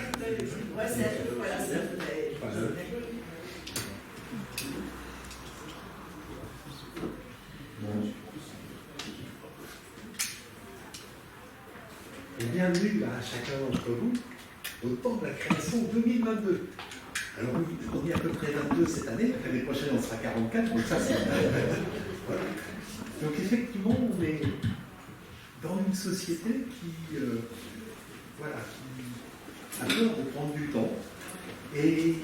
Ouais, c'est voilà, Et bienvenue à chacun d'entre vous au temps de la création 2022. Alors oui, on est à peu près 22 cette année, l'année prochaine on sera 44, donc ça c'est... Voilà. Donc effectivement, on est dans une société qui, voilà, qui a peur de prendre du temps et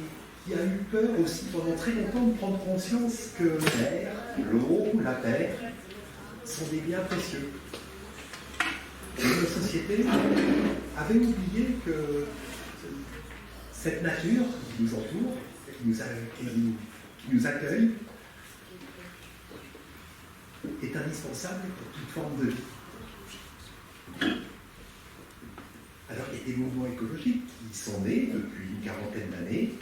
qui a eu peur aussi pendant très longtemps de prendre conscience que l'air, l'eau, la terre sont des biens précieux. Et nos sociétés avaient oublié que cette nature qui nous entoure, qui nous accueille, est indispensable pour toute forme de vie. Alors il y a des mouvements écologiques qui sont nés depuis une quarantaine d'années.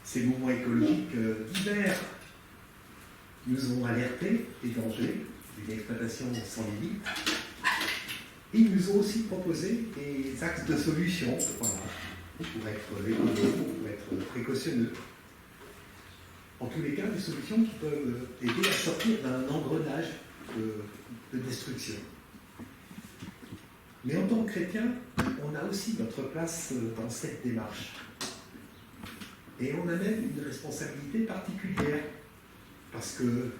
Ces mouvements écologiques divers nous ont alertés des dangers d'une exploitation sans limite. Et ils nous ont aussi proposé des axes de solutions, voilà, pour être économiques, pour être précautionneux. En tous les cas, des solutions qui peuvent aider à sortir d'un engrenage de destruction. Mais en tant que chrétien, on a aussi notre place dans cette démarche. Et on a même une responsabilité particulière, parce que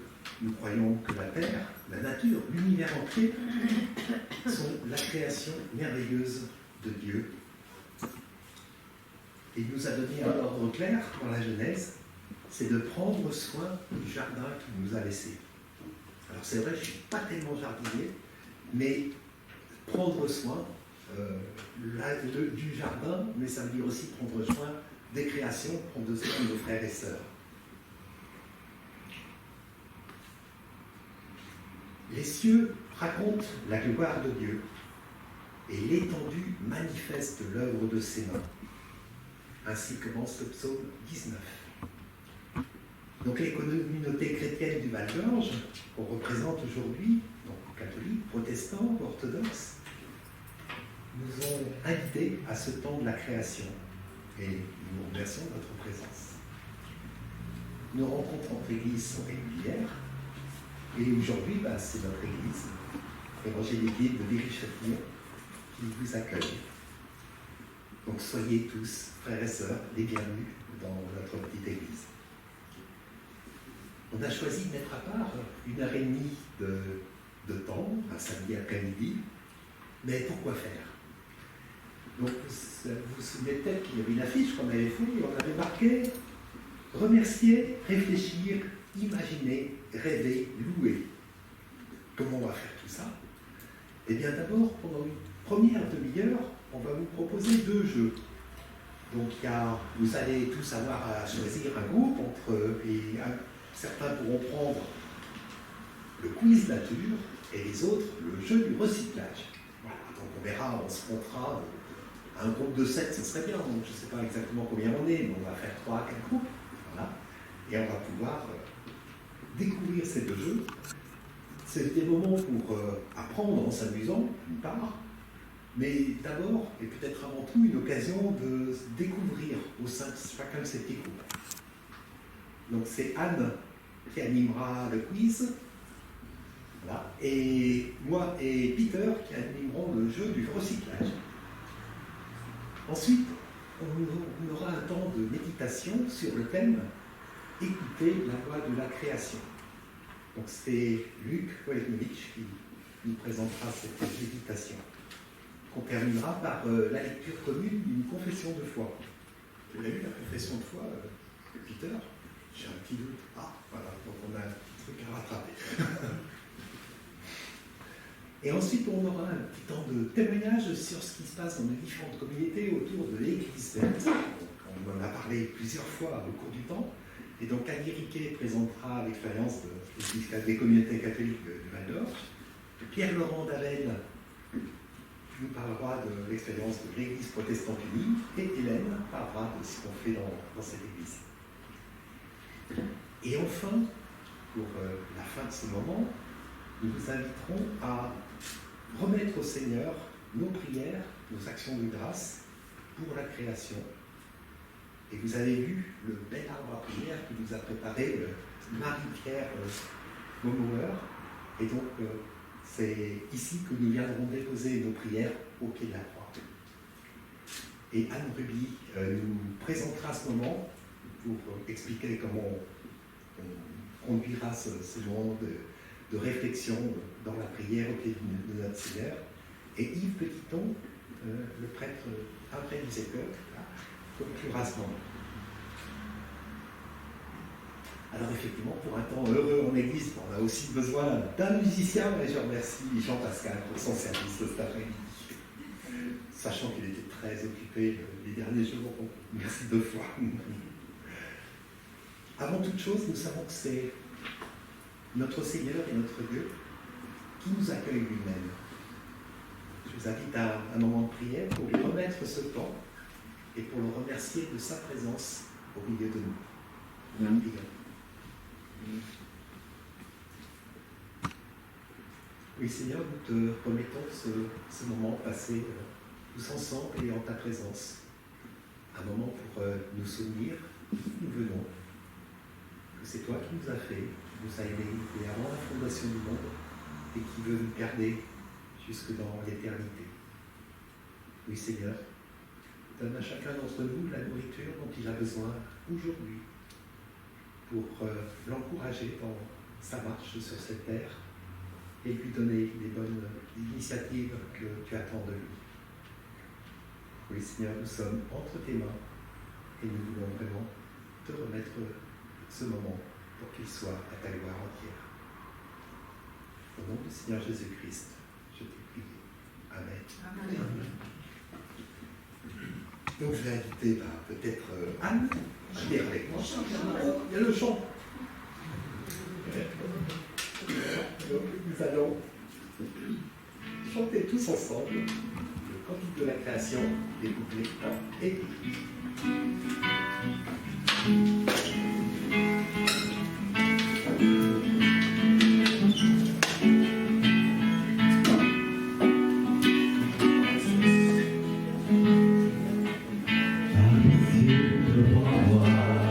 nous croyons que la terre, la nature, l'univers entier sont la création merveilleuse de Dieu. Et il nous a donné un ordre clair dans la Genèse, c'est de prendre soin du jardin qu'il nous a laissé. Alors c'est vrai, je ne suis pas tellement jardinier, mais prendre soin du jardin, mais ça veut dire aussi prendre soin des créations, prendre soin de nos frères et sœurs. Les cieux racontent la gloire de Dieu et l'étendue manifeste l'œuvre de ses mains. Ainsi commence le psaume 19. Donc les communautés chrétiennes du Val-d'Orge, qu'on représente aujourd'hui, donc catholiques, protestants, orthodoxes, nous ont invités à ce temps de la création et nous vous remercions de votre présence. Nos rencontres entre églises sont régulières. Et aujourd'hui, c'est notre église, évangélique de Viry-Châtillon, qui vous accueille. Donc soyez tous, frères et sœurs, les bienvenus dans notre petite église. On a choisi de mettre à part 1h30 de temps, un samedi après-midi, mais pourquoi faire? Donc vous vous souvenez peut-être qu'il y avait une affiche qu'on avait faite et on avait marqué « Remercier, réfléchir, imaginer, rêver, louer ». Comment on va faire tout ça? Eh bien d'abord, pendant une première demi-heure, on va vous proposer 2 jeux. Donc vous allez tous avoir à choisir un groupe certains pourront prendre le quiz nature et les autres le jeu du recyclage. Voilà, donc on verra, on se comptera. Un groupe de 7, ce serait bien, donc je ne sais pas exactement combien on est, mais on va faire 3 à 4 groupes. Voilà. Et on va pouvoir découvrir ces 2 jeux. C'est des moments pour apprendre en s'amusant, d'une part, mais d'abord, et peut-être avant tout, une occasion de découvrir au sein de chacun de ces petits groupes. Donc c'est Anne qui animera le quiz, voilà, et moi et Peter qui animeront le jeu du recyclage. Ensuite, on aura un temps de méditation sur le thème « Écouter la voix de la création ». Donc c'est Luc Wojtowicz qui nous présentera cette méditation, qu'on terminera par la lecture commune d'une confession de foi. Vous l'avez vu, la confession de foi, Peter? J'ai un petit doute. Ah, voilà, donc on a un petit truc à rattraper. Et ensuite, on aura un petit temps de témoignage sur ce qui se passe dans les différentes communautés autour de l'Église verte. On en a parlé plusieurs fois au cours du temps. Et donc, Annie Riquet présentera l'expérience des communautés catholiques du Val-d'Orge. Pierre-Laurent Davel nous parlera de l'expérience de l'Église protestante unie. Et Hélène parlera de ce qu'on fait dans cette Église. Et enfin, pour la fin de ce moment, nous vous inviterons à remettre au Seigneur nos prières, nos actions de grâce pour la création. Et vous avez vu le bel arbre à prière qui nous a préparé Marie-Pierre Momauer. Et donc, c'est ici que nous viendrons déposer nos prières au pied de la croix. Et Anne Ruby nous présentera ce moment pour expliquer comment on conduira ce moment de réflexion dans la prière au pied de notre Seigneur. Et Yves Petiton, le prêtre André Musecke, conclura ce moment. Alors effectivement, pour un temps heureux en Église, on a aussi besoin d'un musicien, et je remercie Jean-Pascal pour son service cet après-midi, sachant qu'il était très occupé les derniers jours. Merci 2 fois. Avant toute chose, nous savons que c'est notre Seigneur et notre Dieu qui nous accueille lui-même. Je vous invite à un moment de prière pour lui remettre ce temps et pour le remercier de sa présence au milieu de nous. Prions. Oui, Seigneur, nous te remettons ce moment passé tous ensemble et en ta présence. Un moment pour nous souvenir d'où nous venons, que c'est toi qui nous as fait, qui nous a aimés et avant la fondation du monde et qui veut nous garder jusque dans l'éternité. Oui, Seigneur, donne à chacun d'entre nous la nourriture dont il a besoin aujourd'hui pour l'encourager dans sa marche sur cette terre et lui donner les bonnes initiatives que tu attends de lui. Oui, Seigneur, nous sommes entre tes mains et nous voulons vraiment te remettre ce moment pour qu'il soit à ta gloire entière. Au nom du Seigneur Jésus-Christ, je t'ai prié. Amen. Amen. Donc je vais inviter peut-être Anne à lire avec moi. Il y a le chant. Donc nous allons chanter tous ensemble le cantique de la création, des couplets 1 et 2. L'infiniment petit.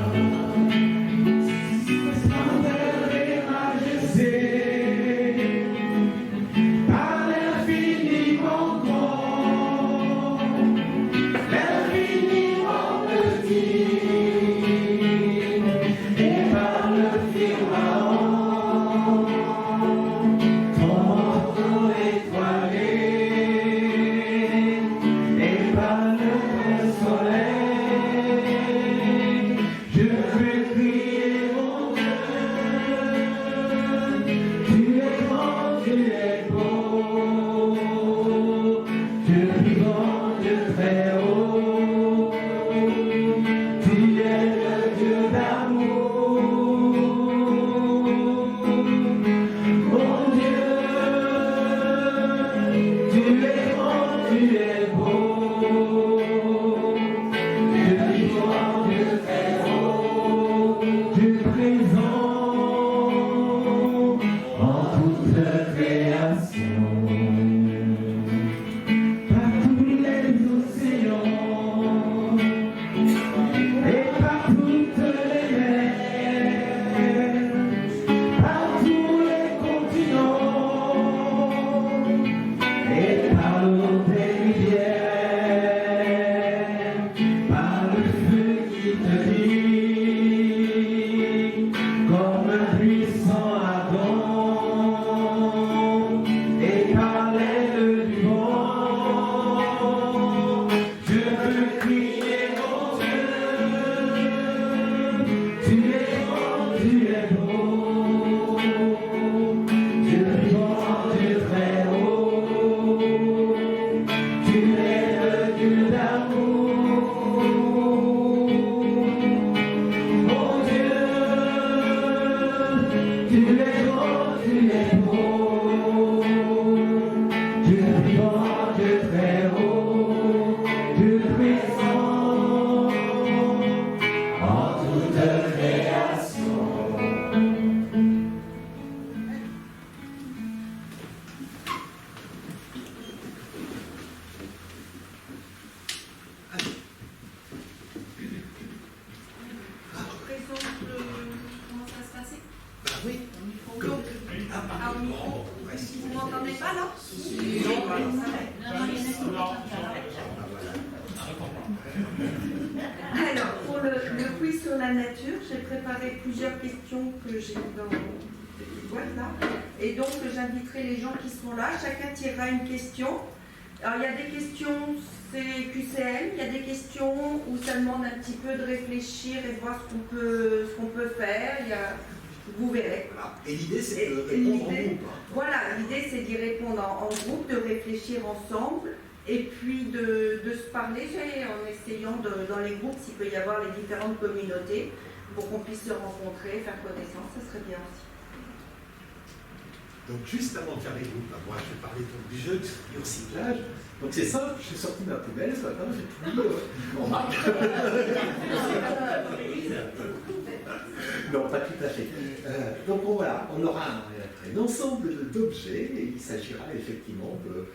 Alors, pour le quiz sur la nature, j'ai préparé plusieurs questions que j'ai dans des petites boîtes là. Et donc, j'inviterai les gens qui sont là. Chacun tirera une question. Alors, il y a des questions, c'est QCM. Il y a des questions où ça demande un petit peu de réfléchir et de voir ce qu'on peut faire. Vous verrez. Voilà. Et l'idée, c'est de répondre en groupe. Voilà, l'idée, c'est d'y répondre en groupe, de réfléchir ensemble. Et puis de se parler en essayant dans les groupes s'il peut y avoir les différentes communautés pour qu'on puisse se rencontrer, faire connaissance, ça serait bien aussi. Donc juste avant de faire les groupes, moi je vais parler donc, du jeu du recyclage. Donc c'est simple, je suis sorti de ma poubelle ce matin, j'ai tout mis en marque. Non, pas tout à fait. Donc voilà, on aura un ensemble d'objets et il s'agira effectivement de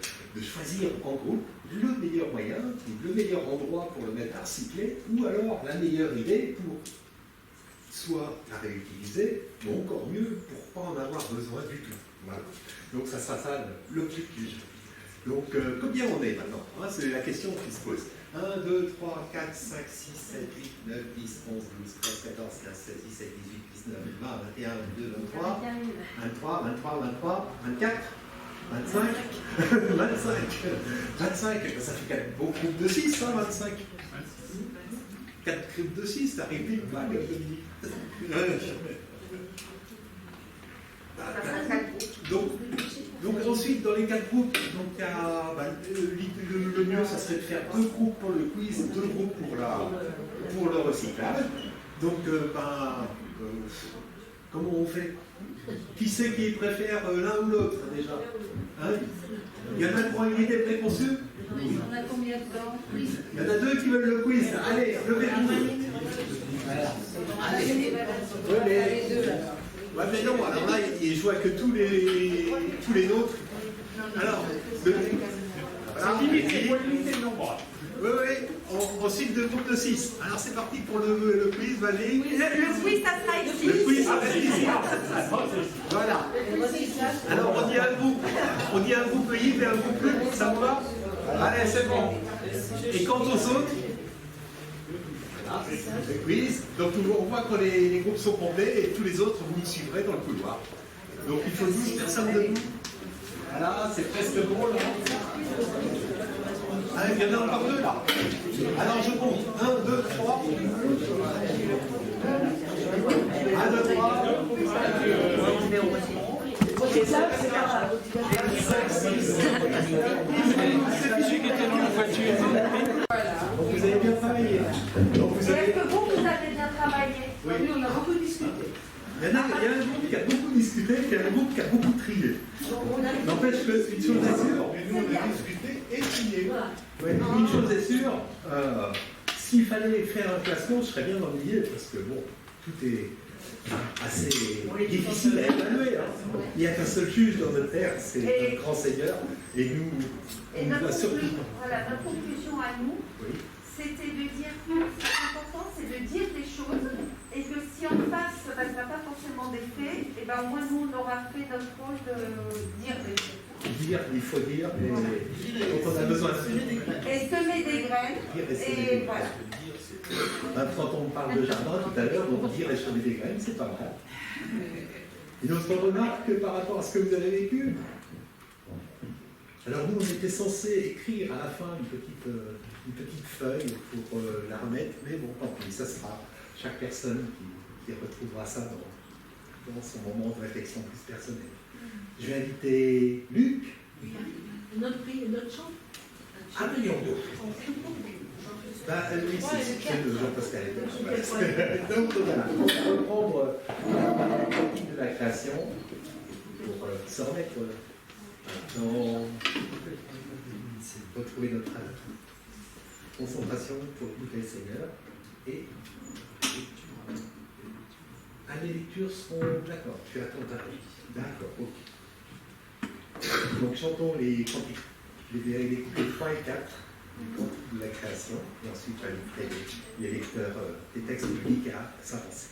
choisir en groupe le meilleur moyen, le meilleur endroit pour le mettre à recycler, ou alors la meilleure idée pour soit la réutiliser, ou encore mieux, pour ne pas en avoir besoin du tout. Voilà. Donc ça sera ça l'objectif du jeu. Donc combien on est maintenant, hein, c'est la question qui se pose. 1, 2, 3, 4, 5, 6, 7, 8, 9, 10, 11, 12, 13, 14, 15, 16, 17, 18, 19, 20, 21, 22, 23, 23, 23, 23, 24, 25, 25, 25, ça fait 4 beaux groupes de 6, hein, 25. 4 groupes de 6, ça arrive vite, pas, donc ensuite, dans les 4 groupes, donc, le mieux, ça serait de faire 2 groupes pour le quiz, 2 groupes pour le recyclage. Donc, comment on fait? Qui c'est qui préfère l'un ou l'autre, déjà, hein? Il y en a qui ont une idée préconçue? On a combien de temps? Il y en a 2 qui veulent le quiz. Allez, levez-vous. Les deux là. Ouais, mais non, alors là, il joue que tous les nôtres. Alors, c'est limité le nombre. Oui, oui, on cite 2 groupes de 6. Alors c'est parti pour le quiz, Valérie. Le quiz, ça sera ici. Le quiz, ça va être ici. Voilà. Alors on dit un groupe Yves et un groupe Luc, ça vous va? Allez, c'est bon. Et quant aux autres, le quiz, donc on voit que les groupes sont complets et tous les autres, vous nous suivrez dans le couloir. Donc il faut 12 personnes debout. Voilà, c'est presque bon là. Ah, il y en a encore 2 là. Alors je compte. 1, 2, 3. 1, 2, 3. C'est ça, c'est pas grave. 5, 6. C'est fichu qui était dans la voiture. Vous avez bien travaillé. Donc, Est-ce que vous avez bien travaillé? Oui. Oui, on a beaucoup discuté. Il y a un groupe qui a beaucoup discuté, il y a un groupe qui a beaucoup trié. N'empêche qu'une chose est sûre, Mais nous, on a discuté et trié. ouais, une chose est sûre, s'il fallait faire un classement, je serais bien ennuyé parce que bon, tout est assez difficile à évaluer. Hein. Il n'y a qu'un seul juge dans notre terre, c'est notre grand Seigneur, et nous, on ne va surtout pas. Voilà, notre conclusion à nous, Oui. c'était de dire que ce qui est important, c'est de dire des choses, et que si en face, ça ne va pas forcément des faits, et ben au moins nous, on aura fait notre rôle de dire des choses. Il faut dire, et donc on a besoin de Et semer des graines, dire et semer des et graines. voilà. Quand on parle de jardin tout à l'heure, donc dire et semer des graines, c'est pas mal. Une autre remarque par rapport à ce que vous avez vécu? Alors nous, on était censé écrire à la fin une petite feuille pour la remettre, mais bon, tant pis, ça sera chaque personne qui retrouvera ça dans son moment de réflexion plus personnelle. Je vais inviter Luc. Notre chant. Ah, mais oui, c'est le Jean-Pascal. Donc voilà, on va reprendre la pratique de la création pour se remettre dans retrouver notre concentration pour écouter le Seigneur et les lectures seront d'accord. Tu attends ta vie. D'accord, ok. Donc chantons les cantiques, les couplets 3 et 4 du cantique de la création, et ensuite on va inviter les lecteurs des textes bibliques à s'avancer.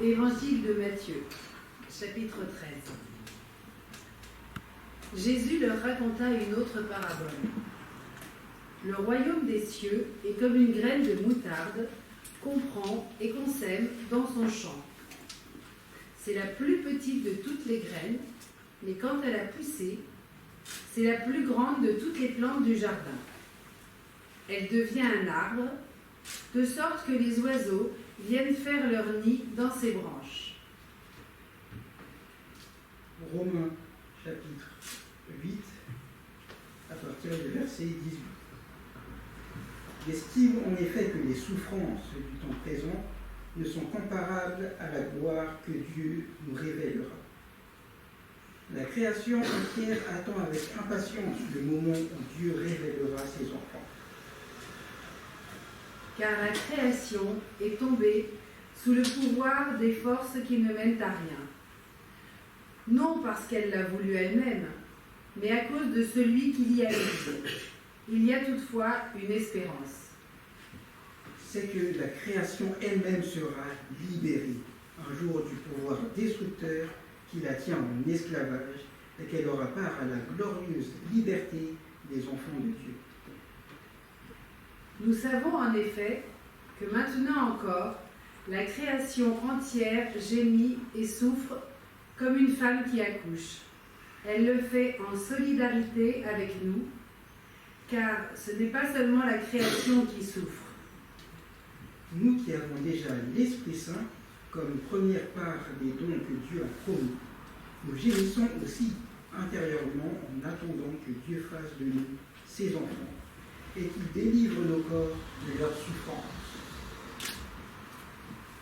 Évangile de Matthieu, chapitre 13. Jésus leur raconta une autre parabole. Le royaume des cieux est comme une graine de moutarde qu'on prend et qu'on sème dans son champ. C'est la plus petite de toutes les graines, mais quand elle a poussé, c'est la plus grande de toutes les plantes du jardin. Elle devient un arbre, de sorte que les oiseaux viennent faire leur nid dans ses branches. Romains, chapitre 8, à partir du verset 18. J'estime en effet que les souffrances du temps présent ne sont comparables à la gloire que Dieu nous révélera. La création entière attend avec impatience le moment où Dieu révélera ses enfants. Car la création est tombée sous le pouvoir des forces qui ne mènent à rien. Non parce qu'elle l'a voulu elle-même, mais à cause de celui qui l'y a mis. Il y a toutefois une espérance. C'est que la création elle-même sera libérée un jour du pouvoir destructeur qui la tient en esclavage et qu'elle aura part à la glorieuse liberté des enfants de Dieu. Nous savons en effet que maintenant encore, la création entière gémit et souffre comme une femme qui accouche. Elle le fait en solidarité avec nous, car ce n'est pas seulement la création qui souffre. Nous qui avons déjà l'Esprit Saint comme première part des dons que Dieu a promis, nous gémissons aussi intérieurement en attendant que Dieu fasse de nous ses enfants et qu'il délivre nos corps de leur souffrance.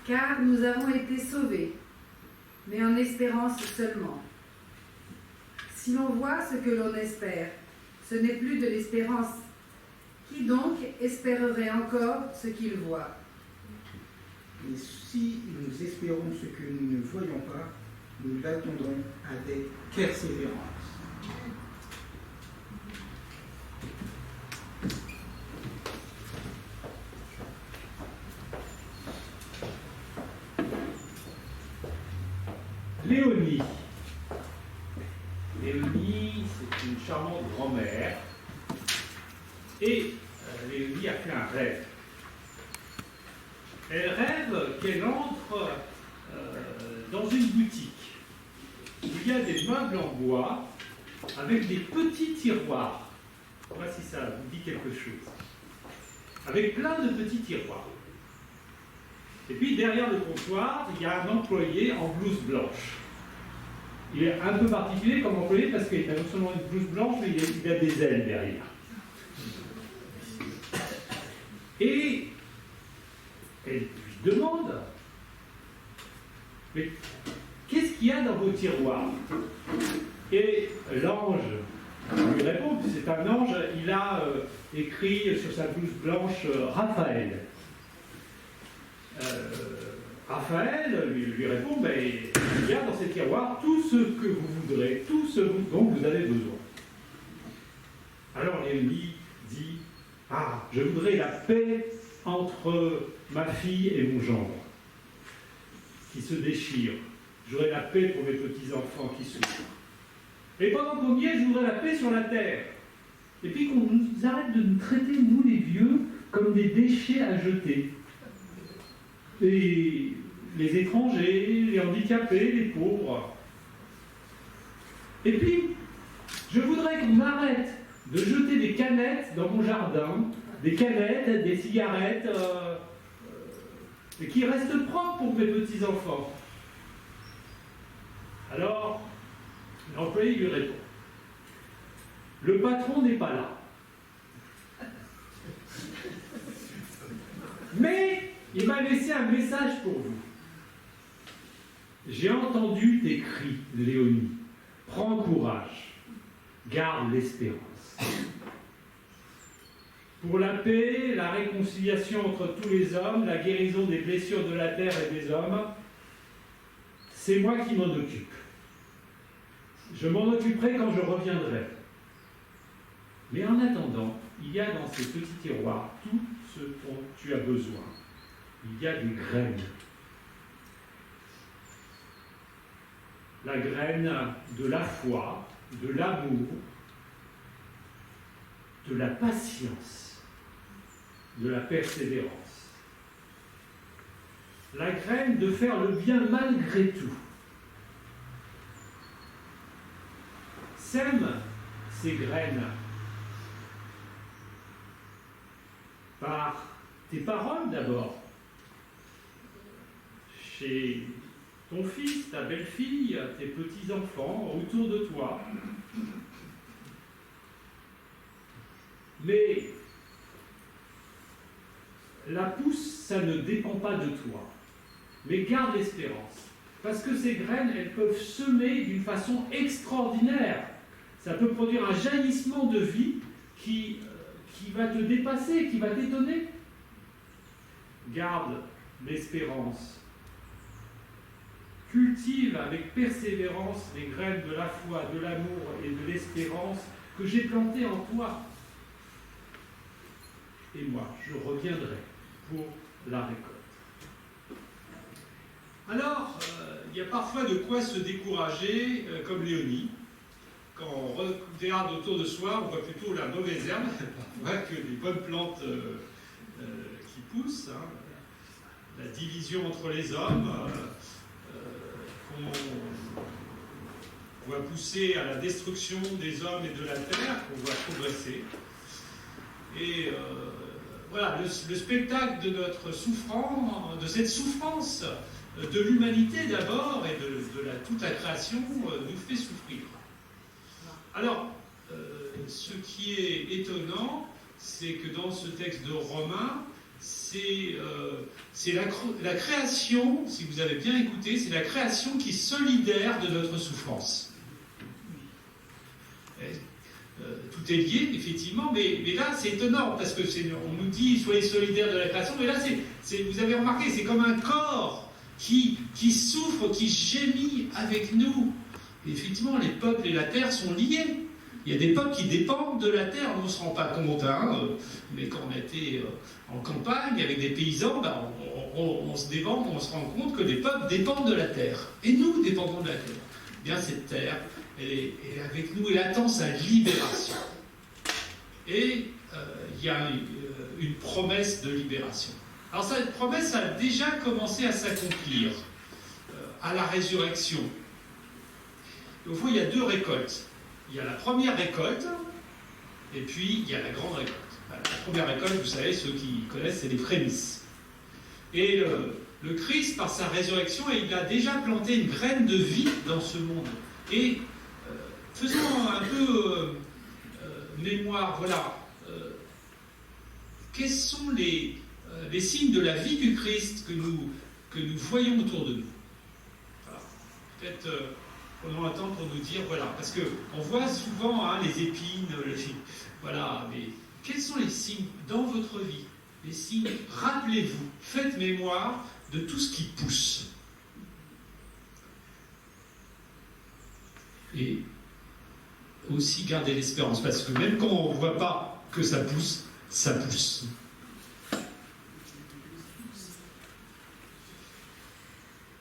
Car nous avons été sauvés, mais en espérance seulement. Si l'on voit ce que l'on espère, ce n'est plus de l'espérance. Qui donc espérerait encore ce qu'il voit? Et si nous espérons ce que nous ne voyons pas, nous l'attendons avec persévérance. Léonie. Léonie, c'est une charmante grand-mère. Et Léonie a fait un rêve. Elle rêve qu'elle entre dans une boutique où il y a des meubles en bois avec des petits tiroirs. Voilà si ça vous dit quelque chose. Avec plein de petits tiroirs. Et puis derrière le comptoir, il y a un employé en blouse blanche. Il est un peu particulier comme employé parce qu'il a non seulement une blouse blanche, mais il a des ailes derrière. Et elle lui demande, mais qu'est-ce qu'il y a dans vos tiroirs? Et l'ange lui répond, c'est un ange, il a écrit sur sa blouse blanche Raphaël. Raphaël lui répond, ben, il y a dans ces tiroirs tout ce que vous voudrez, tout ce dont vous avez besoin. Alors Léonie dit, ah, je voudrais la paix entre ma fille et mon gendre, qui se déchirent. Je voudrais la paix pour mes petits-enfants qui souffrent. Et pendant qu'on y est, je voudrais la paix sur la terre. Et puis qu'on nous arrête de nous traiter, nous les vieux, comme des déchets à jeter. Et les étrangers, les handicapés, les pauvres. Et puis, je voudrais qu'on arrête de jeter des canettes dans mon jardin, des canettes, des cigarettes, et qui restent propres pour mes petits-enfants. Alors, l'employé lui répond, le patron n'est pas là. Mais il m'a laissé un message pour vous. J'ai entendu tes cris, Léonie. Prends courage. Garde l'espérance. Pour la paix, la réconciliation entre tous les hommes, la guérison des blessures de la terre et des hommes, c'est moi qui m'en occupe. Je m'en occuperai quand je reviendrai. Mais en attendant, il y a dans ces petits tiroirs tout ce dont tu as besoin. Il y a des graines. La graine de la foi, de l'amour, de la patience, de la persévérance. La graine de faire le bien malgré tout. Sème ces graines par tes paroles d'abord, chez ton fils, ta belle-fille, tes petits-enfants autour de toi. Mais la pousse, ça ne dépend pas de toi. Mais garde l'espérance. Parce que ces graines, elles peuvent semer d'une façon extraordinaire. Ça peut produire un jaillissement de vie qui va te dépasser, qui va t'étonner. Garde l'espérance. Cultive avec persévérance les graines de la foi, de l'amour et de l'espérance que j'ai plantées en toi. Et moi, je reviendrai pour la récolte. Alors, il y a parfois de quoi se décourager, comme Léonie. Quand on regarde autour de soi, on voit plutôt la mauvaise herbe, parfois que les bonnes plantes qui poussent. Hein. La division entre les hommes, qu'on voit pousser à la destruction des hommes et de la terre, qu'on voit progresser. Et voilà, le spectacle de notre souffrance, de cette souffrance de l'humanité d'abord et de toute la création nous fait souffrir. Alors, ce qui est étonnant, c'est que dans ce texte de Romains, c'est la création, si vous avez bien écouté, c'est la création qui est solidaire de notre souffrance. Tout est lié, effectivement, mais là, c'est étonnant, parce que on nous dit, soyez solidaires de la création, mais là, vous avez remarqué, c'est comme un corps qui souffre, qui gémit avec nous. Et effectivement, les peuples et la terre sont liés. Il y a des peuples qui dépendent de la terre, on ne se rend pas compte, hein, mais quand on était en campagne avec des paysans, ben, on se rend compte que les peuples dépendent de la terre. Et nous dépendons de la terre. Eh bien, cette terre, elle est avec nous, elle attend sa libération. Et il y a une promesse de libération. Alors cette promesse a déjà commencé à s'accomplir à la résurrection. Au fond, il y a deux récoltes. Il y a la première récolte, et puis il y a la grande récolte. La première récolte, vous savez, ceux qui connaissent, c'est les prémices. Et le Christ, par sa résurrection, il a déjà planté une graine de vie dans ce monde. Et faisons un peu mémoire, voilà. Quels sont les signes de la vie du Christ que nous voyons autour de nous? Voilà. Peut-être prenons un temps pour nous dire, voilà, parce qu'on voit souvent hein, les épines, voilà, mais quels sont les signes dans votre vie? Les signes, rappelez-vous, faites mémoire de tout ce qui pousse. Et aussi gardez l'espérance, parce que même quand on ne voit pas que ça pousse, ça pousse.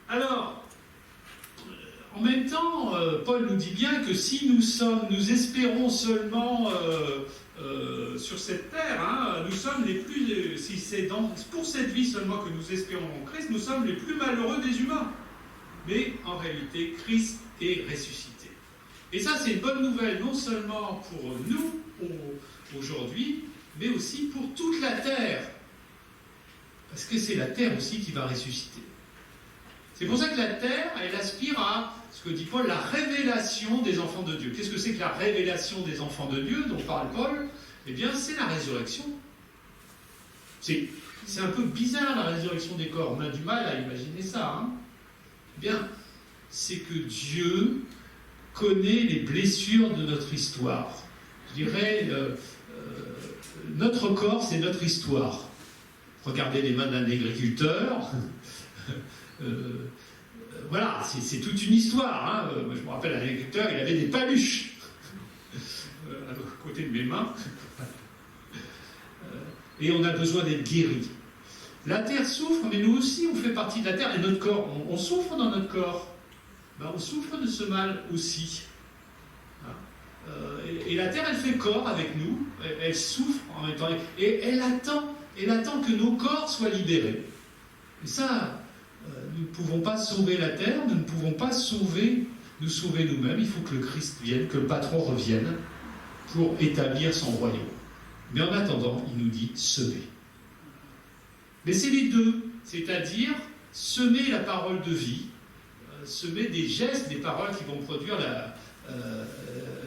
Alors, en même temps, Paul nous dit bien que si nous espérons seulement sur cette terre, hein, nous sommes les plus, si c'est pour cette vie seulement que nous espérons en Christ, nous sommes les plus malheureux des humains. Mais en réalité, Christ est ressuscité. Et ça, c'est une bonne nouvelle, non seulement pour nous aujourd'hui, mais aussi pour toute la terre. Parce que c'est la terre aussi qui va ressusciter. C'est pour ça que la terre, elle aspire à ce que dit Paul, la révélation des enfants de Dieu. Qu'est-ce que c'est que la révélation des enfants de Dieu dont parle Paul? Eh bien, c'est la résurrection. C'est un peu bizarre, la résurrection des corps. On a du mal à imaginer ça. Hein? Eh bien, c'est que Dieu connaît les blessures de notre histoire. Je dirais, notre corps, c'est notre histoire. Regardez les mains d'un agriculteur. Voilà, c'est toute une histoire. Hein. Moi, je me rappelle, un agriculteur, il avait des paluches à côté de mes mains. Et on a besoin d'être guéri. La terre souffre, mais nous aussi, on fait partie de la terre. Et notre corps, on souffre dans notre corps. Ben, on souffre de ce mal aussi. Hein. Et la terre, elle fait corps avec nous. Elle souffre en même temps. Et elle attend que nos corps soient libérés. Et ça... nous ne pouvons pas sauver la terre, nous ne pouvons pas nous sauver nous-mêmes. Il faut que le Christ vienne, que le patron revienne pour établir son royaume. Mais en attendant, il nous dit semer. Mais c'est les deux, c'est-à-dire semer la parole de vie, semer des gestes, des paroles qui vont produire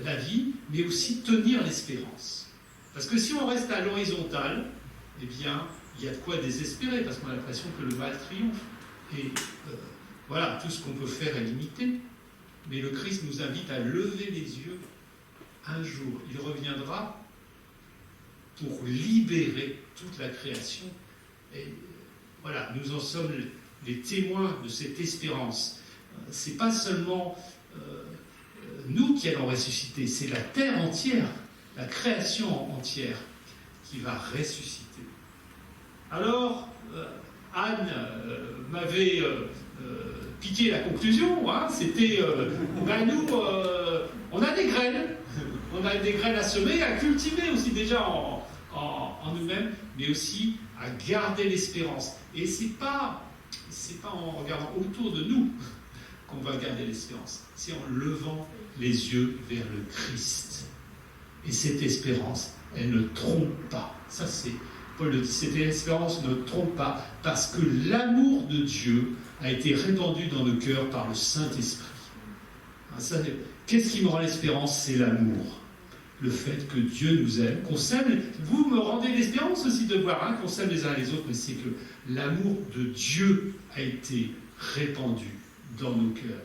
la vie, mais aussi tenir l'espérance. Parce que si on reste à l'horizontale, eh bien, il y a de quoi désespérer, parce qu'on a l'impression que le mal triomphe. Et voilà, tout ce qu'on peut faire est limité. Mais le Christ nous invite à lever les yeux. Un jour, il reviendra pour libérer toute la création. Et voilà, nous en sommes les témoins de cette espérance. C'est pas seulement nous qui allons ressusciter, c'est la terre entière, la création entière qui va ressusciter. Alors, Anne m'avait piqué la conclusion, hein, c'était, nous, on a des graines, à semer, à cultiver aussi déjà en nous-mêmes, mais aussi à garder l'espérance. Et c'est pas en regardant autour de nous qu'on va garder l'espérance, c'est en levant les yeux vers le Christ. Et cette espérance, elle ne trompe pas. Ça, c'est Paul le dit, cette espérance ne trompe pas, parce que l'amour de Dieu a été répandu dans nos cœurs par le Saint-Esprit. Qu'est-ce qui me rend l'espérance? C'est l'amour. Le fait que Dieu nous aime, qu'on s'aime. Vous me rendez l'espérance aussi de voir hein, qu'on s'aime les uns les autres, mais c'est que l'amour de Dieu a été répandu dans nos cœurs.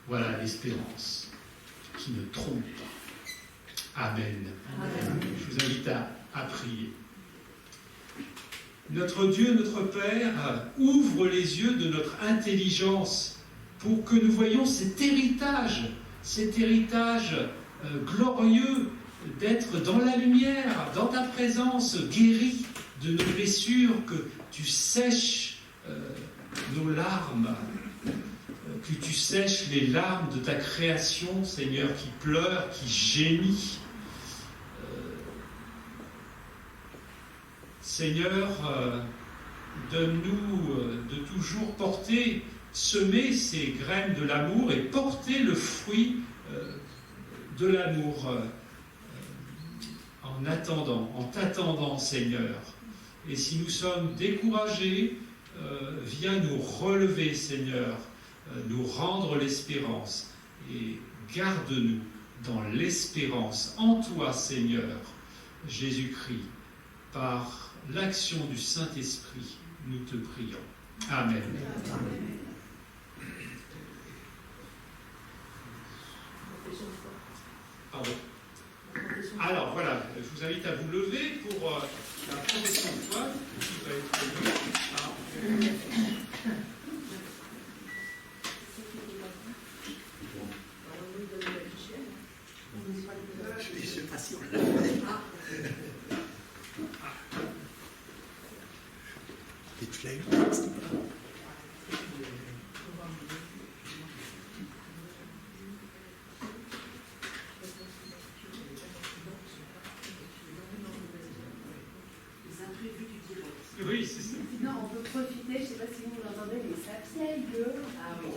Voilà l'espérance qui ne trompe pas. Amen. Amen. Je vous invite à prier. Notre Dieu, notre Père, ouvre les yeux de notre intelligence pour que nous voyions cet héritage glorieux d'être dans la lumière, dans ta présence, guéri de nos blessures, que tu sèches nos larmes, que tu sèches les larmes de ta création, Seigneur, qui pleure, qui gémit. Seigneur, donne-nous de toujours semer ces graines de l'amour et porter le fruit de l'amour en t'attendant, Seigneur. Et si nous sommes découragés, viens nous relever, Seigneur, nous rendre l'espérance et garde-nous dans l'espérance en toi, Seigneur, Jésus-Christ, par l'action du Saint-Esprit, nous te prions. Amen. Amen. Alors voilà, je vous invite à vous lever pour la profession de foi qui va être lue par... Je ne sais pas si on l'a fait. Et tu l'as eu le texte? Oui, c'est ça. Non, on peut profiter, je ne sais pas si vous l'entendez, mais ça piaille que... Ah bon,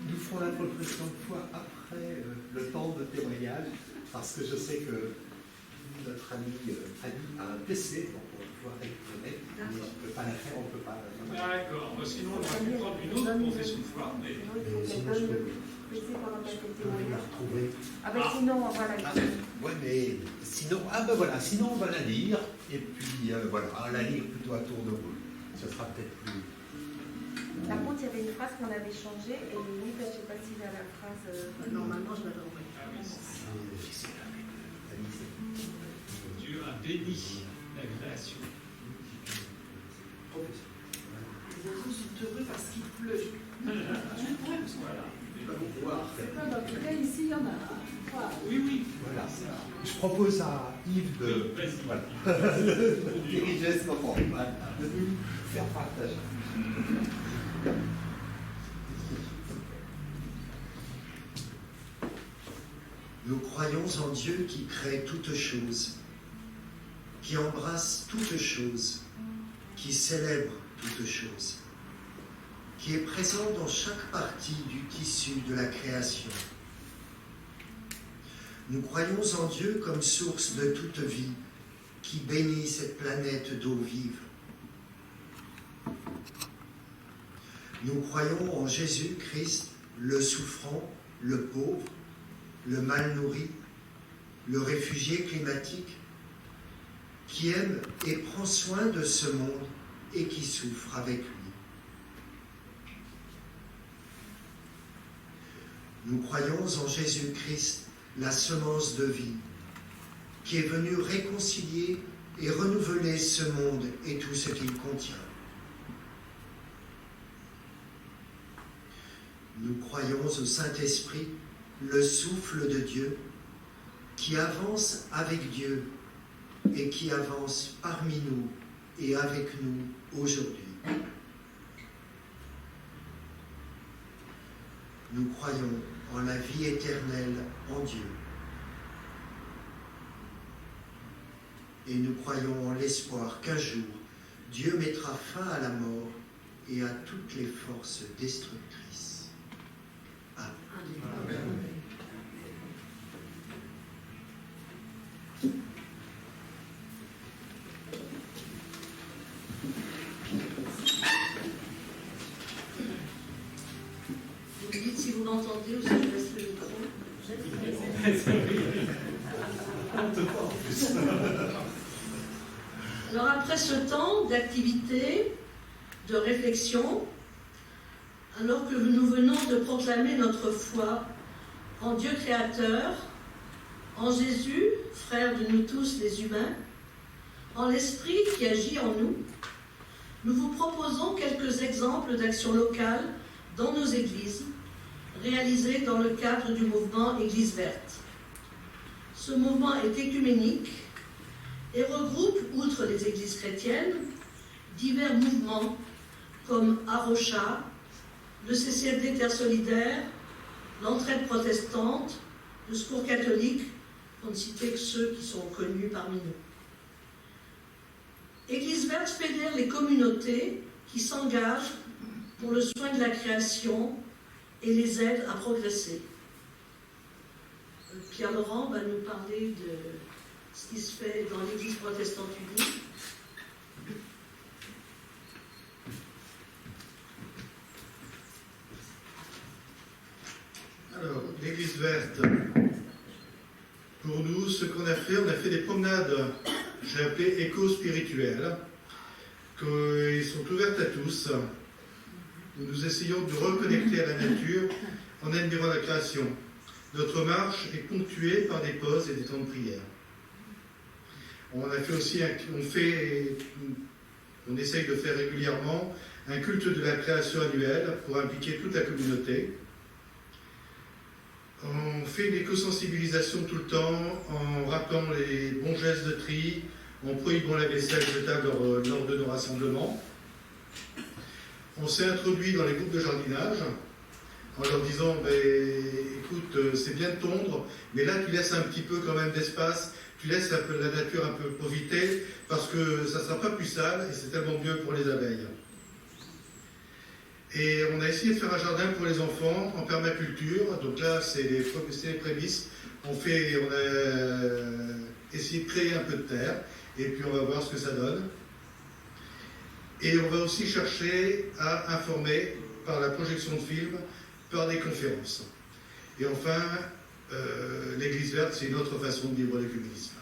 Nous ferons la profession de foi après le temps de témoignage, parce que je sais que notre ami a un PC, donc on va pouvoir récupérer, mais on ne peut pas la faire, on ne peut pas la faire. D'accord. Sinon, on va prendre une autre profession de foi. Mais... Sinon, je peux la retrouver. Ah ben sinon, on va la Ah, ouais, mais sinon, voilà, sinon on va la lire, et puis voilà, la lire plutôt à tour de rôle. Ce sera peut-être plus... Par contre, il y avait une phrase qu'on avait changée, et oui, je ne sais pas s'il y a la phrase... Normalement, je l'avais envoyée. Ah oui, C'est difficile à lire. Dieu a béni la création. Les oiseaux sont heureux parce qu'il pleut. Voilà. Dans tout cas, ici, il y en a. Voilà. Oui, oui. Voilà. Je propose à Yves de Vas-y. voilà, diriger ce moment, voilà, de nous faire partager. Nous croyons en Dieu qui crée toutes choses, qui embrasse toutes choses, qui célèbre toutes choses, qui est présent dans chaque partie du tissu de la création. Nous croyons en Dieu comme source de toute vie, qui bénit cette planète d'eau vive. Nous croyons en Jésus-Christ, le souffrant, le pauvre, le mal nourri, le réfugié climatique, qui aime et prend soin de ce monde et qui souffre avec lui. Nous croyons en Jésus-Christ, la semence de vie, qui est venu réconcilier et renouveler ce monde et tout ce qu'il contient. Nous croyons au Saint-Esprit, le souffle de Dieu, qui avance avec Dieu et qui avance parmi nous et avec nous aujourd'hui. Nous croyons en la vie éternelle en Dieu. Et nous croyons en l'espoir qu'un jour, Dieu mettra fin à la mort et à toutes les forces destructrices. Amen. Amen. Vous me dites si vous l'entendez ou si je laisse le micro. Alors après ce temps d'activité, de réflexion, alors que nous venons de proclamer notre foi en Dieu créateur, en Jésus, frère de nous tous les humains, en l'Esprit qui agit en nous, nous vous proposons quelques exemples d'actions locales dans nos églises, réalisées dans le cadre du mouvement Église verte. Ce mouvement est écuménique et regroupe, outre les églises chrétiennes, divers mouvements comme Arocha, le CCFD Terre Solidaire, l'Entraide protestante, le Secours catholique, pour ne citer que ceux qui sont connus parmi nous. Église verte fédère les communautés qui s'engagent pour le soin de la création et les aide à progresser. Pierre Laurent va nous parler de ce qui se fait dans l'Église protestante unie. Alors, l'Église verte, pour nous, ce qu'on a fait des promenades, j'ai appelé éco-spirituelles, qui sont ouvertes à tous, où nous essayons de reconnecter à la nature en admirant la création. notre marche est ponctuée par des pauses et des temps de prière. On a fait aussi, on essaye de faire régulièrement un culte de la création annuelle pour impliquer toute la communauté. On fait une éco-sensibilisation tout le temps en rappelant les bons gestes de tri, en prohibant la vaisselle jetable lors de nos rassemblements. On s'est introduit dans les groupes de jardinage en leur disant écoute, c'est bien de tondre, mais là tu laisses un petit peu quand même d'espace, tu laisses un peu la nature un peu profiter parce que ça ne sera pas plus sale et c'est tellement mieux pour les abeilles. Et on a essayé de faire un jardin pour les enfants en permaculture, donc là c'est les prémices. On a essayé de créer un peu de terre et puis on va voir ce que ça donne. Et on va aussi chercher à informer par la projection de films, par des conférences. Et enfin, l'Église verte, c'est une autre façon de vivre l'écuménisme.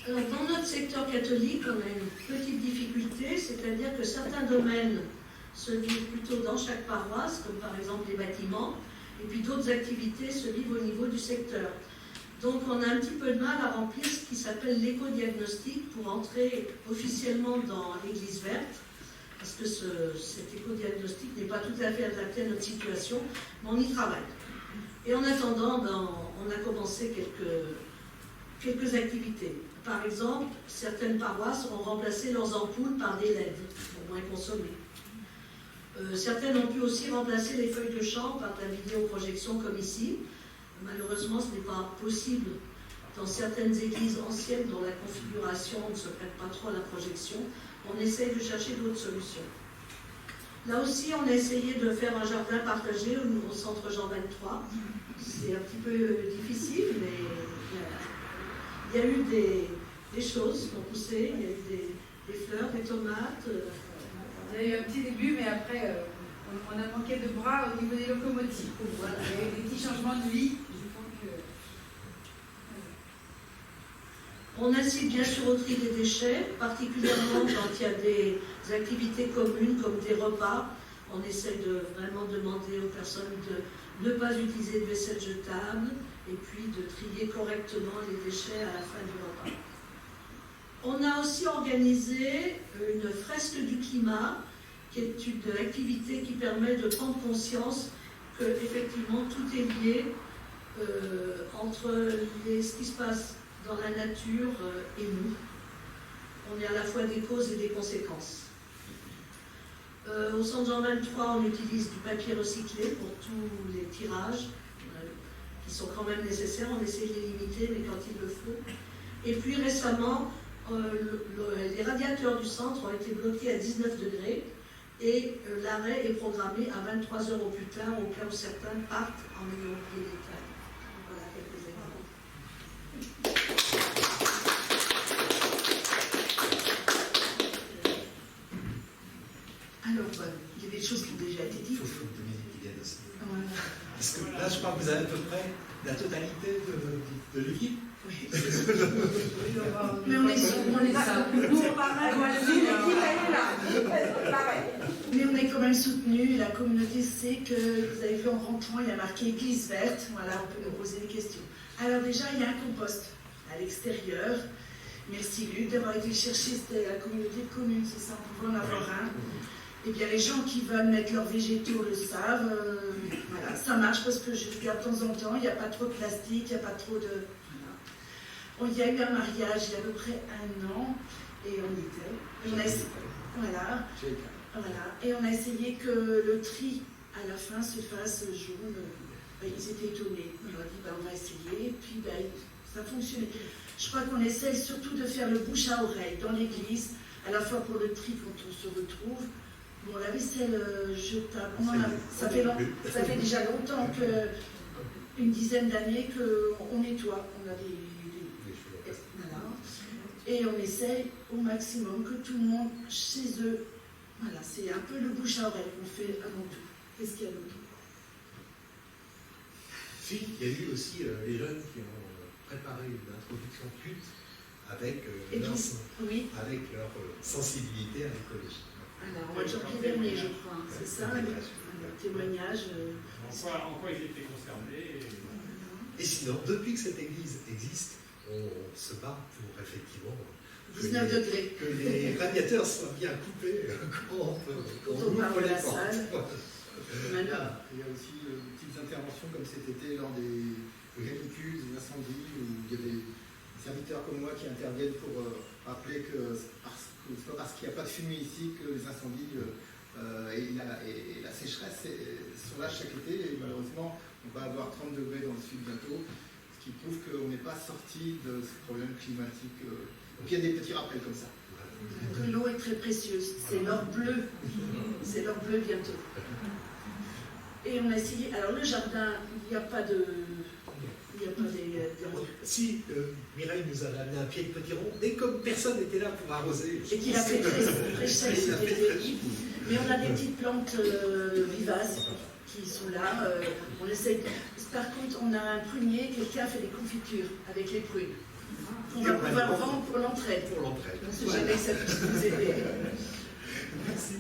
Alors, dans notre secteur catholique, on a une petite difficulté, c'est-à-dire que certains domaines se vivent plutôt dans chaque paroisse, comme par exemple les bâtiments, et puis d'autres activités se vivent au niveau du secteur. Donc on a un petit peu de mal à remplir ce qui s'appelle l'éco-diagnostic pour entrer officiellement dans l'Église verte, parce que cet éco-diagnostic n'est pas tout à fait adapté à notre situation, mais on y travaille. Et en attendant, on a commencé quelques activités. Par exemple, certaines paroisses ont remplacé leurs ampoules par des LED, pour moins consommer. Certaines ont pu aussi remplacer les feuilles de champ par de la vidéoprojection comme ici. Malheureusement, ce n'est pas possible dans certaines églises anciennes dont la configuration ne se prête pas trop à la projection. On essaye de chercher d'autres solutions. Là aussi, on a essayé de faire un jardin partagé au centre Jean 23. C'est un petit peu difficile, mais il y a eu des choses qui ont poussé. Il y a eu des fleurs, des tomates. On a eu un petit début, mais après, on a manqué de bras au niveau des locomotives. Voilà. Il y a eu des petits changements de vie. On incite bien sûr au tri des déchets, particulièrement quand il y a des activités communes comme des repas. On essaie de vraiment demander aux personnes de ne pas utiliser de vaisselle jetable et puis de trier correctement les déchets à la fin du repas. On a aussi organisé une fresque du climat, qui est une activité qui permet de prendre conscience que effectivement tout est lié entre ce qui se passe dans la nature et nous. On est à la fois des causes et des conséquences. Au centre Jean 23, on utilise du papier recyclé pour tous les tirages, qui sont quand même nécessaires. On essaie de les limiter, mais quand il le faut. Et puis récemment, les radiateurs du centre ont été bloqués à 19 degrés et l'arrêt est programmé à 23 heures au plus tard, au cas où certains partent en ayant oublié l'éclair. Voilà quelques exemples. Alors, il y a des choses qui ont déjà été dites. Il faut donner des idées de ça. Parce que là, je crois que vous avez à peu près la totalité de l'équipe. Oui. Mais on est ça. Mais on est quand même soutenu. La communauté sait que, vous avez vu en rentrant, il y a marqué Église verte. Voilà, on peut nous poser des questions. Alors déjà, il y a un compost à l'extérieur. Merci Luc d'avoir été chercher, c'était la communauté de communes, c'est ça, on pouvait en avoir un. Et bien les gens qui veulent mettre leurs végétaux le savent. Voilà, ça marche parce que je regarde de temps en temps, il n'y a pas trop de plastique, il n'y a pas trop de... Voilà. Bon, il y a eu un mariage il y a à peu près 1 an, et on y était. Et on a essayé, voilà. Et on a essayé que le tri à la fin se fasse jaune. Ils étaient étonnés. On leur a dit on va essayer, et puis ça fonctionnait. Je crois qu'on essaye surtout de faire le bouche à oreille dans l'église, à la fois pour le tri quand on se retrouve. Bon, la vaisselle jetable, ça fait déjà longtemps, une dizaine d'années qu'on nettoie. On a voilà. Et on essaye au maximum que tout le monde, chez eux, voilà, c'est un peu le bouche à oreille qu'on fait avant tout. Qu'est-ce qu'il y a d'autre? Si, il y a eu aussi les jeunes qui ont préparé une introduction culte avec leur sensibilité à l'écologie. Alors, au mois de janvier dernier, je crois. C'est ça, un témoignage. En quoi ils étaient concernés Et sinon, depuis que cette église existe, on se bat pour effectivement 19 degrés. que les radiateurs soient bien coupés quand on ouvre les portes. Il y a aussi de petites interventions comme cet été lors des canicules, des incendies, où il y a des serviteurs comme moi qui interviennent pour rappeler que c'est pas parce qu'il n'y a pas de fumée ici que les incendies et la sécheresse sont là chaque été. Et malheureusement, on va avoir 30 degrés dans le sud bientôt, ce qui prouve qu'on n'est pas sorti de ce problème climatique. Donc il y a des petits rappels comme ça. L'eau est très précieuse. C'est l'or bleu. C'est l'or bleu bientôt. Et on a essayé. Alors le jardin, il n'y a pas de. Il n'y a pas des. Si Mireille nous a amené un pied de petit rond, et comme personne n'était là pour arroser. Et qu'il a fait très sec cet été. Mais on a des petites plantes vivaces qui sont là. On essaie. Par contre, on a un prunier, quelqu'un fait des confitures avec les prunes. On va pouvoir vendre pour l'entraide. Pour l'entraide. On ne sait jamais que ça puisse nous aider. Merci.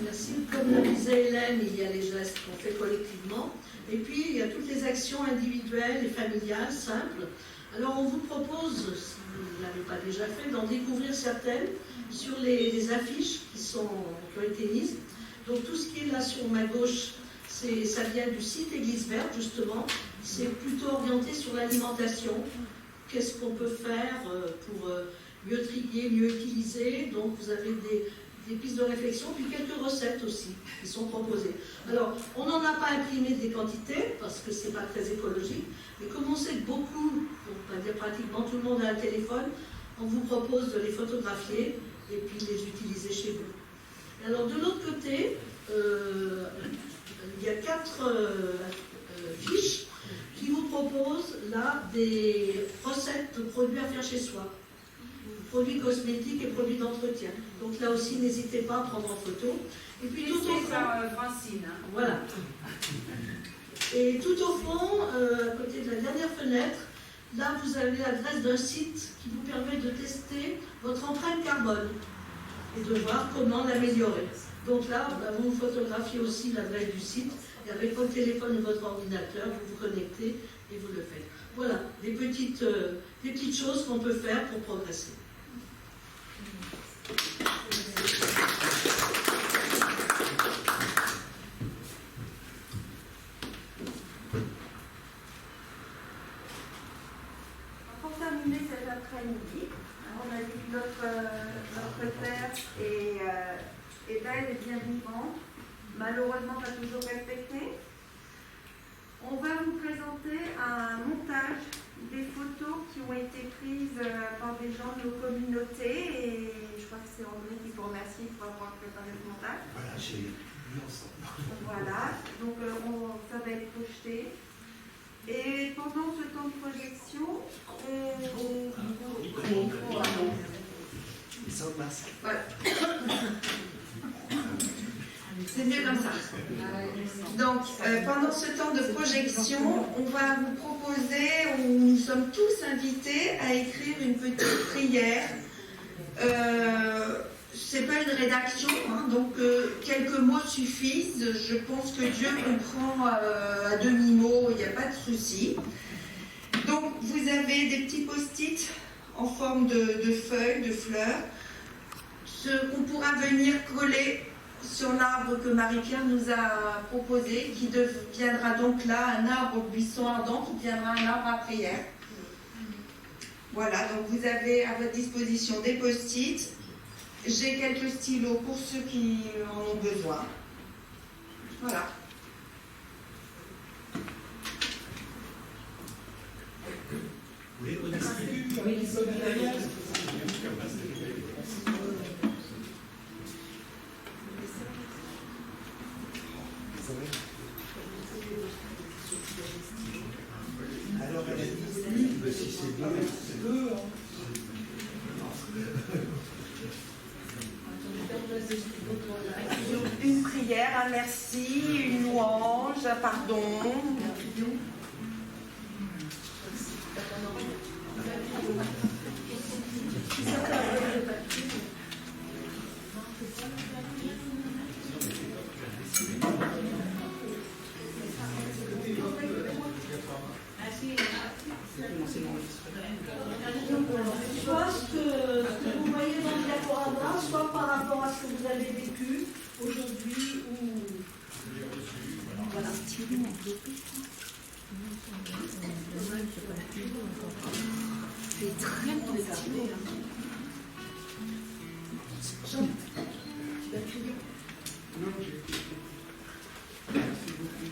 Merci. Comme le disait Hélène, il y a les gestes qu'on fait collectivement. Et puis, il y a toutes les actions individuelles et familiales, simples. Alors, on vous propose, si vous ne l'avez pas déjà fait, d'en découvrir certaines sur les affiches qui ont été mises. Donc, tout ce qui est là sur ma gauche, ça vient du site Église Verte, justement. C'est plutôt orienté sur l'alimentation. Qu'est-ce qu'on peut faire pour mieux trier, mieux utiliser. Donc, vous avez des pistes de réflexion, puis quelques recettes aussi qui sont proposées. Alors, on n'en a pas imprimé des quantités, parce que c'est pas très écologique, mais comme on sait que beaucoup, pour pas dire pratiquement tout le monde a un téléphone, on vous propose de les photographier et puis de les utiliser chez vous. Alors, de l'autre côté, il y a 4 fiches qui vous proposent là des recettes de produits à faire chez soi. Produits cosmétiques et produits d'entretien. Donc là aussi, n'hésitez pas à prendre en photo. Et puis tout au fond, Francine. voilà. Et tout au fond, à côté de la dernière fenêtre, là vous avez l'adresse d'un site qui vous permet de tester votre empreinte carbone et de voir comment l'améliorer. Donc là, vous photographiez aussi l'adresse du site et avec votre téléphone ou votre ordinateur, vous vous connectez et vous le faites. Voilà, des petites choses qu'on peut faire pour progresser. Pour terminer cet après-midi, on a dit que notre terre est belle et bien vivante, malheureusement pas toujours respectée. On va vous présenter un montage des photos qui ont été prises par des gens de nos communautés et je crois que c'est André qui vous remercie pour avoir préparé ce montage. Voilà, j'ai vu ensemble. Voilà, donc ça va être projeté. Et pendant ce temps de projection, Sans masque. voilà. C'est mieux comme ça. Donc, pendant ce temps de projection, on va vous proposer, nous sommes tous invités à écrire une petite prière. C'est pas une rédaction, hein, donc quelques mots suffisent. Je pense que Dieu comprend à demi-mot, il n'y a pas de souci. Donc, vous avez des petits post-it en forme de feuilles, de fleurs, ce qu'on pourra venir coller sur l'arbre que Marie-Pierre nous a proposé, qui deviendra donc là un arbre buisson ardent, qui deviendra un arbre à prière. Voilà, donc vous avez à votre disposition des post-it. J'ai quelques stylos pour ceux qui en ont besoin. Voilà. Vous voulez qu'on distribue alors, elle a dit, si c'est bien, c'est deux. Une prière, un merci, une louange, un pardon. C'est Soit ce que vous voyez dans le diaporama, soit par rapport à ce que vous avez vécu aujourd'hui ou... Voilà. C'est très motivé. Jean, tu vas crier. Non, j'ai écouté. Merci beaucoup.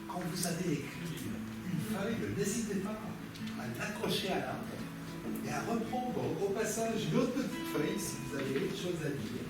Quand vous avez écrit une feuille, n'hésitez pas à l'accrocher à l'arbre et à reprendre au passage une autre petite feuille si vous avez autre chose à dire.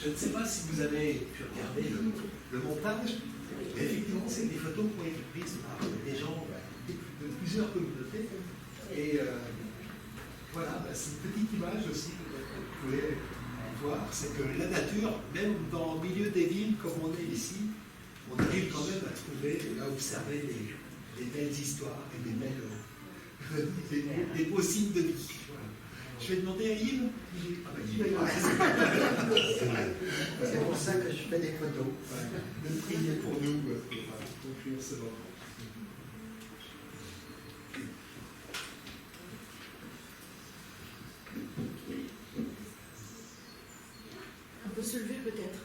Je ne sais pas si vous avez pu regarder le montage, mais effectivement, c'est des photos qui ont été prises par des gens de plusieurs communautés. Et voilà, c'est une petite image aussi que vous pouvez voir, c'est que la nature, même dans le milieu des villes comme on est ici, on arrive quand même à trouver, à observer des belles histoires et des beaux signes de vie. Voilà. Je vais demander à Yves. C'est pour ça que je fais des photos. De prier pour nous pour conclure ce moment. On peut se lever peut-être.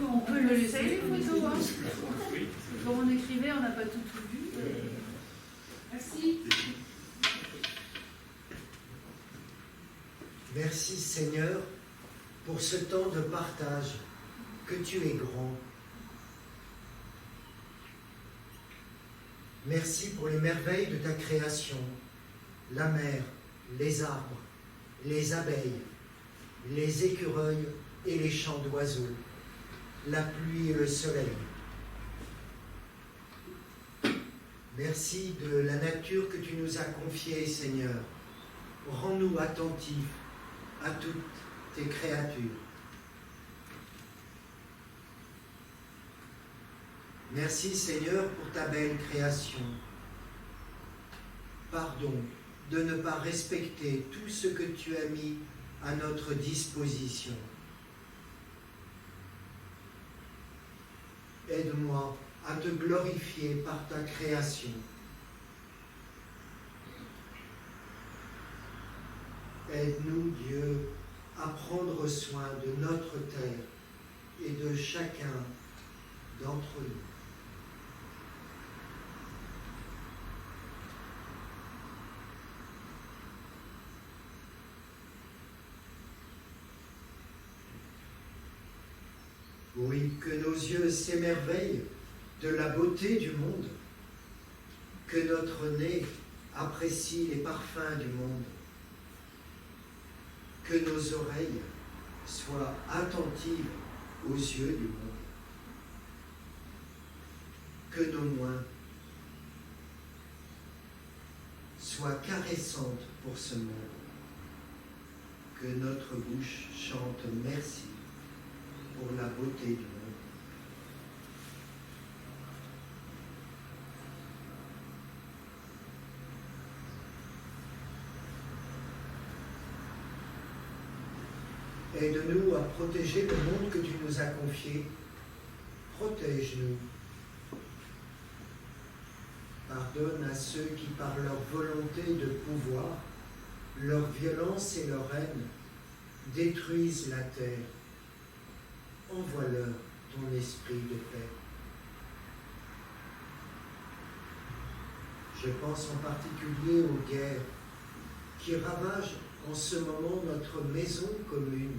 On peut le laisser les photos. Hein. Comme on écrivait, on n'a pas tout vu. Merci. Merci Seigneur pour ce temps de partage, que tu es grand. Merci pour les merveilles de ta création, la mer, les arbres, les abeilles, les écureuils et les chants d'oiseaux, la pluie et le soleil. Merci de la nature que tu nous as confiée, Seigneur. Rends-nous attentifs à toutes tes créatures. Merci, Seigneur, pour ta belle création. Pardon de ne pas respecter tout ce que tu as mis à notre disposition. Aide-moi à te glorifier par ta création. Aide-nous, Dieu, à prendre soin de notre terre et de chacun d'entre nous. Oui, que nos yeux s'émerveillent de la beauté du monde, que notre nez apprécie les parfums du monde, que nos oreilles soient attentives aux yeux du monde, que nos mains soient caressantes pour ce monde, que notre bouche chante merci pour la beauté du monde. Aide-nous à protéger le monde que tu nous as confié. Protège-nous. Pardonne à ceux qui, par leur volonté de pouvoir, leur violence et leur haine, détruisent la terre. Envoie-leur ton esprit de paix. Je pense en particulier aux guerres qui ravagent en ce moment notre maison commune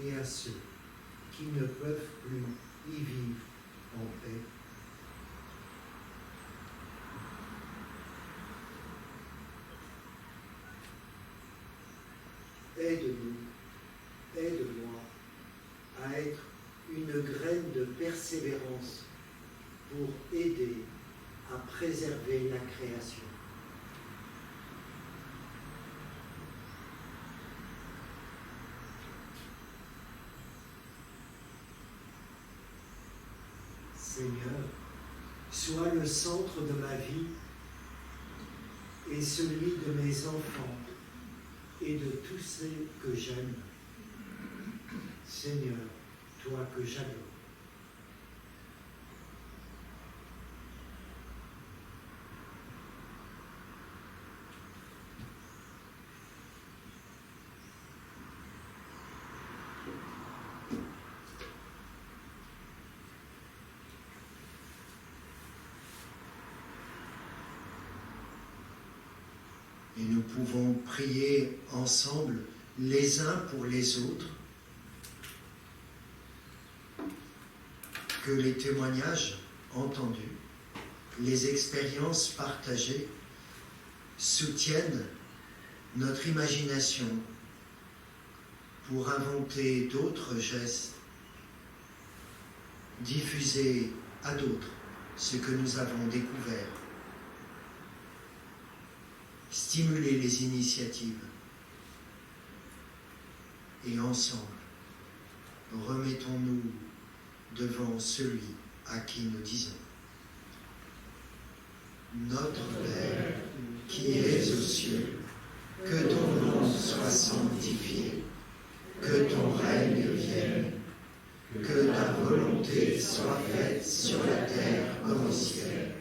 et à ceux qui ne peuvent plus y vivre en paix. Aide-nous, aide-moi à être une graine de persévérance pour aider à préserver la création. Seigneur, sois le centre de ma vie et celui de mes enfants et de tous ceux que j'aime. Seigneur, toi que j'adore. Et nous pouvons prier ensemble les uns pour les autres. Que les témoignages entendus, les expériences partagées soutiennent notre imagination pour inventer d'autres gestes, diffuser à d'autres ce que nous avons découvert, stimuler les initiatives et ensemble, remettons-nous devant celui à qui nous disons: Notre Père, qui es aux cieux, que ton nom soit sanctifié, que ton règne vienne, que ta volonté soit faite sur la terre comme au ciel.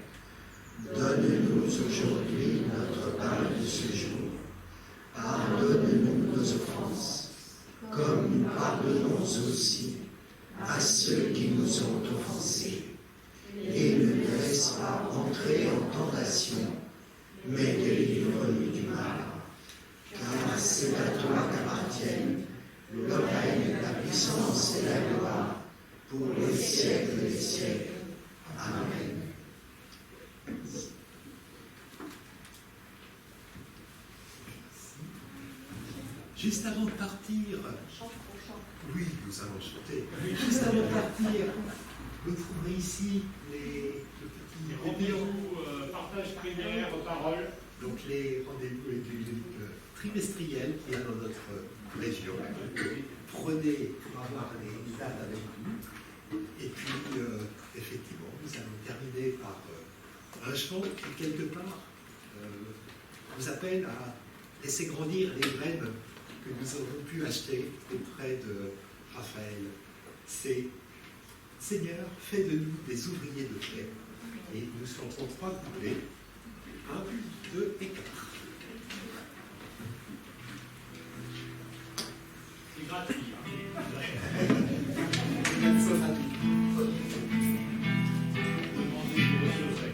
Donne-nous aujourd'hui notre pain de ce jour. Pardonne-nous nos offenses, comme nous pardonnons aussi à ceux qui nous ont offensés. Et ne nous laisse pas entrer en tentation, mais délivre-nous du mal. Car c'est à toi qu'appartiennent le règne, la puissance et la gloire, pour les siècles des siècles. Amen. Juste avant de partir, oui, nous allons chanter. Juste avant de partir, vous trouverez ici les petits Rendez-vous, partage primaire, parole. Donc les rendez-vous trimestriels qu'il y a dans notre région. Prenez pour avoir les dates avec vous. Et puis, effectivement, nous allons terminer par un chant qui, quelque part, vous appelle à laisser grandir les graines que nous avons pu acheter auprès de Raphaël. C'est Seigneur, fais de nous des ouvriers de paix. Et nous chantons 3 couplets. 1, 2 et 4. C'est gratuit. Demandez vos ressources.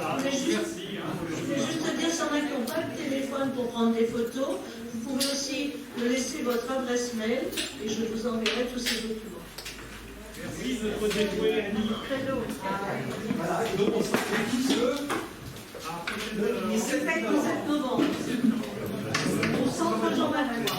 Voilà, Je voulais merci. juste- Je vais juste te dire, si on n'a pas de téléphone pour prendre des photos, vous pouvez aussi me laisser votre adresse mail et je vous enverrai tous ces documents. Merci de votre dévoué, Annie. Voilà, et donc on se retrouve Le 17 novembre. Au centre Jean-Baptiste.